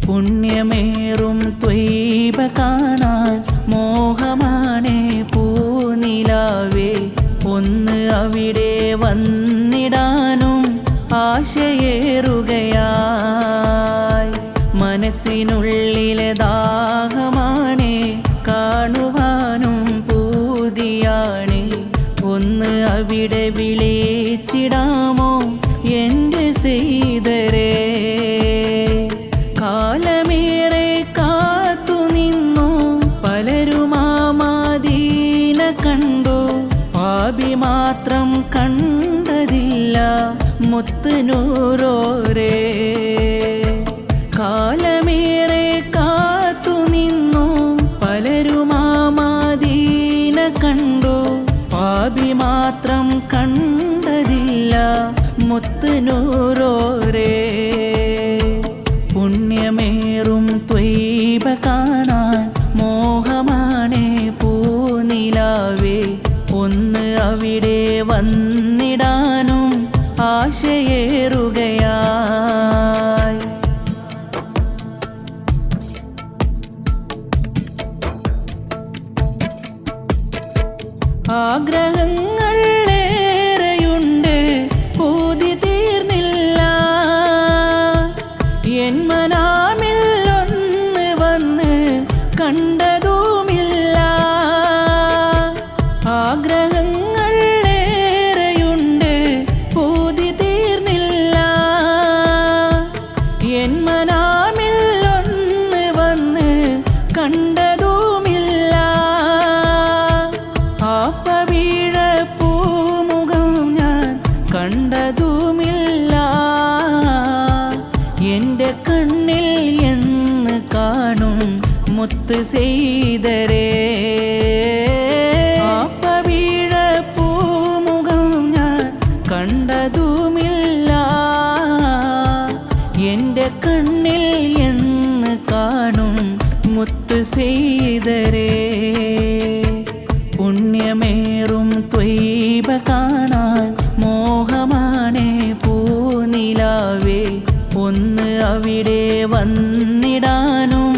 പുണ്യമേറും ത്വയ്ബ കാണാൻ മോഹമാണേ പൂനിലാവേ. ഒന്ന് അവിടെ വന്നിടാനും ആശയേറുകയായി. മനസ്സിനുള്ളിലെ ദാഹമാണേ കാണുവാനും പൂതിയാണേ. ഒന്ന് അവിടെ വിളിച്ചിടാമോ എൻ്റെ സെയ്തരേ. കാലമേറെ കാത്തുനിന്നു പലരും ആ മദീന കണ്ടു. പാപി മാത്രം കണ്ടതില്ല മുത്ത് നൂറോരേ. കാലമേറെ കാത്തുനിന്നു പലരും ആ മദീന കണ്ടു. പാപി മാത്രം കണ്ടതില്ല മുത്ത് നൂറോരേ. പുണ്യമേറും ത്വയ്ബ കാണാൻ മോഹമാണേ പൂനിലാവേ. ഒന്ന് അവിടെ വന്നിടാനും ആശയേറുകയായി. ആഗ്രഹങ്ങൾ ഏറെയുണ്ട്, പൂതി തീർന്നില്ല. എൻ മനാമിൽ ഒന്ന് വന്ന് കണ്ടതുമില്ല. ആഗ്രഹങ്ങൾ ഏറെയുണ്ട്, പൂതി തീർന്നില്ല. എൻ മനാമിൽ ഒന്ന് വന്ന് കണ്ടതുമില്ല. ആപ്പവീഴ പൂമുഖം ഞാൻ കണ്ടതുമില്ല. എൻ്റെ കണ്ണിൽ എന്ന് കാണും മുത്ത് സെയ്തരേ. ആപ്പവീഴ പൂമുഖം ഞാൻ കണ്ടതുമില്ല. എൻ്റെ കണ്ണിൽ എന്ന് കാണും മുത്ത് സെയ്തരേ. പുണ്യമേറും ത്വയ്ബ കാണാൻ മോഹമാണേ പൂനിലാവേ. ഒന്ന് അവിടെ വന്നിടാനും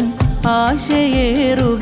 ആശയേറുക